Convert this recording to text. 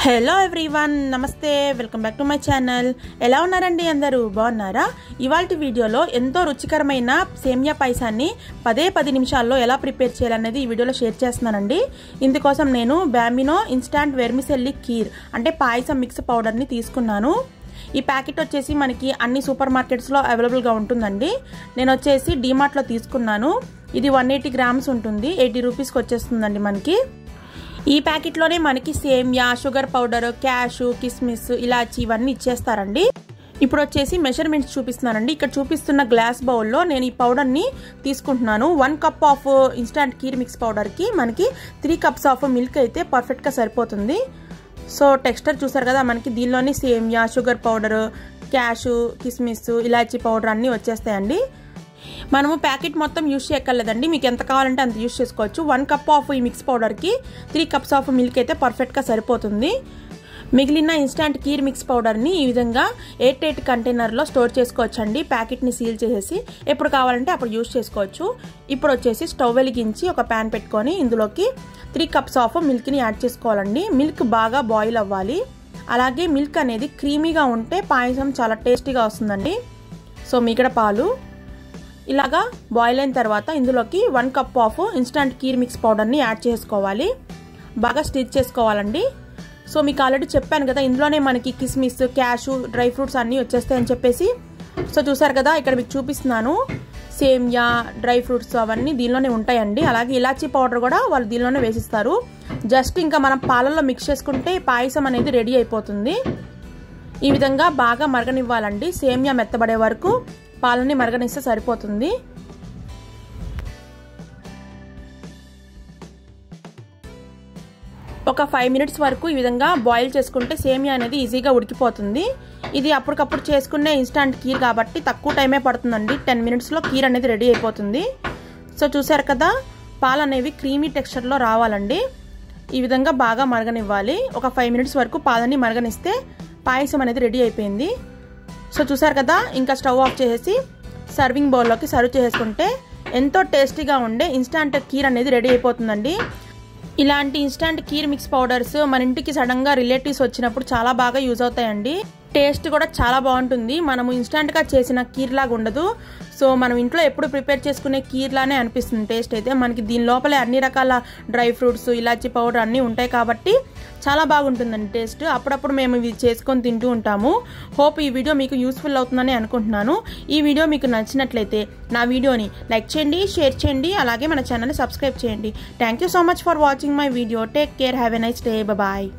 Hello everyone, నమస్తే, welcome back to my channel. ఎలా ఉన్నారండి? అందరూ బాగున్నారా? ఇవాల్టి వీడియోలో ఎంతో రుచికరమైన సేమియా పాయసాన్ని 10 నిమిషాల్లో ఎలా ప్రిపేర్ చేయాలనేది ఈ వీడియోలో షేర్ చేస్తున్నానండి. ఇందుకోసం నేను బాంబినో ఇన్స్టాంట్ వెర్మిసెల్లి కీర్ అంటే పాయసం మిక్స్ పౌడర్ని తీసుకున్నాను. ఈ ప్యాకెట్ వచ్చేసి మనకి అన్ని సూపర్ మార్కెట్స్లో అవైలబుల్గా ఉంటుందండి. నేను వచ్చేసి డీమార్ట్లో తీసుకున్నాను. ఇది 180 గ్రామ్స్ ఉంటుంది, 80 రూపీస్కి వచ్చేస్తుందండి మనకి. ఈ ప్యాకెట్లోనే మనకి సేమియా, షుగర్ పౌడర్, క్యాషు, కిస్మిస్, ఇలాచి ఇవన్నీ ఇచ్చేస్తారండి. ఇప్పుడు వచ్చేసి మెజర్మెంట్స్ చూపిస్తున్నానండి. ఇక్కడ చూపిస్తున్న గ్లాస్ బౌల్లో నేను ఈ పౌడర్ని తీసుకుంటున్నాను. 1 cup of instant kheer mix పౌడర్కి మనకి 3 కప్స్ ఆఫ్ మిల్క్ అయితే పర్ఫెక్ట్గా సరిపోతుంది. సో టెక్స్చర్ చూసారు కదా, మనకి దీనిలోని సేమియా, షుగర్ పౌడర్, క్యాషు, కిస్మిస్, ఇలాచి పౌడర్ అన్నీ వచ్చేస్తాయండి. మనము ప్యాకెట్ మొత్తం యూజ్ చేయక్కర్లేదండి, మీకు ఎంత కావాలంటే అంత యూజ్ చేసుకోవచ్చు. 1 కప్ ఆఫ్ ఈ మిక్స్ పౌడర్కి 3 కప్స్ ఆఫ్ మిల్క్ అయితే పర్ఫెక్ట్గా సరిపోతుంది. మిగిలిన ఇన్స్టాంట్ కీర్ మిక్స్ పౌడర్ని ఈ విధంగా 8 కంటైనర్లో స్టోర్ చేసుకోవచ్చండి. ప్యాకెట్ని సీల్ చేసేసి ఎప్పుడు కావాలంటే అప్పుడు యూజ్ చేసుకోవచ్చు. ఇప్పుడు వచ్చేసి స్టవ్ వెలిగించి ఒక ప్యాన్ పెట్టుకొని ఇందులోకి 3 కప్స్ ఆఫ్ మిల్క్ని యాడ్ చేసుకోవాలండి. మిల్క్ బాగా బాయిల్ అవ్వాలి. అలాగే మిల్క్ అనేది క్రీమీగా ఉంటే పాయసం చాలా టేస్టీగా వస్తుందండి. సో మీగడ పాలు ఇలాగా బాయిల్ అయిన తర్వాత ఇందులోకి 1 cup of instant kheer mix పౌడర్ని యాడ్ చేసుకోవాలి. బాగా స్టిర్ చేసుకోవాలండి. సో మీకు ఆల్రెడీ చెప్పాను కదా, ఇందులోనే మనకి కిస్మిస్, క్యాషు, డ్రై ఫ్రూట్స్ అన్నీ వచ్చేస్తాయని చెప్పేసి. సో చూసారు కదా, ఇక్కడ మీకు చూపిస్తున్నాను. సేమియా, డ్రై ఫ్రూట్స్ అవన్నీ దీనిలోనే ఉంటాయండి. అలాగే ఇలాచీ పౌడర్ కూడా వాళ్ళు దీనిలోనే వేసిస్తారు. జస్ట్ ఇంకా మనం పాలల్లో మిక్స్ చేసుకుంటే పాయసం అనేది రెడీ అయిపోతుంది. ఈ విధంగా బాగా మరగనివ్వాలండి. సేమియా మెత్తబడే వరకు పాలని మరగనిస్తే సరిపోతుంది. ఒక 5 మినిట్స్ వరకు ఈ విధంగా బాయిల్ చేసుకుంటే సేమియా అనేది ఈజీగా ఉడికిపోతుంది. ఇది అప్పటికప్పుడు చేసుకునే ఇన్స్టాంట్ కీర్ కాబట్టి తక్కువ టైమే పడుతుందండి. 10 మినిట్స్లో కీర్ అనేది రెడీ అయిపోతుంది. సో చూసారు కదా, పాలు అనేవి క్రీమీ టెక్స్చర్లో రావాలండి. ఈ విధంగా బాగా మరగనివ్వాలి. ఒక 5 మినిట్స్ వరకు పాలని మరగనిస్తే పాయసం అనేది రెడీ అయిపోయింది. సో చూసారు కదా, ఇంకా స్టవ్ ఆఫ్ చేసేసి సర్వింగ్ బౌల్లోకి సర్వ్ చేసుకుంటే ఎంతో టేస్టీగా ఉండే ఇన్స్టాంట్ కీర్ అనేది రెడీ అయిపోతుందండి. ఇలాంటి ఇన్స్టాంట్ కీర్ మిక్స్ పౌడర్స్ మన ఇంటికి సడన్గా రిలేటివ్స్ వచ్చినప్పుడు చాలా బాగా యూజ్ అవుతాయండి. టేస్ట్ కూడా చాలా బాగుంటుంది. మనము ఇన్స్టాంట్గా చేసిన కీర్ లాగా ఉండదు. సో మనం ఇంట్లో ఎప్పుడు ప్రిపేర్ చేసుకునే కీర్ లానే అనిపిస్తుంది టేస్ట్ అయితే. మనకి దీని లోపలే అన్ని రకాల డ్రై ఫ్రూట్స్, ఇలాచీ పౌడర్ అన్నీ ఉంటాయి కాబట్టి చాలా బాగుంటుందండి టేస్ట్. అప్పుడప్పుడు మేము ఇవి చేసుకొని తింటూ ఉంటాము. హోప్ ఈ వీడియో మీకు యూస్ఫుల్ అవుతుందని అనుకుంటున్నాను. ఈ వీడియో మీకు నచ్చినట్లయితే నా వీడియోని లైక్ చేయండి, షేర్ చేయండి, అలాగే మన ఛానల్ని సబ్స్క్రైబ్ చేయండి. Thank you so much for watching my video. Take care, have a nice day, bye.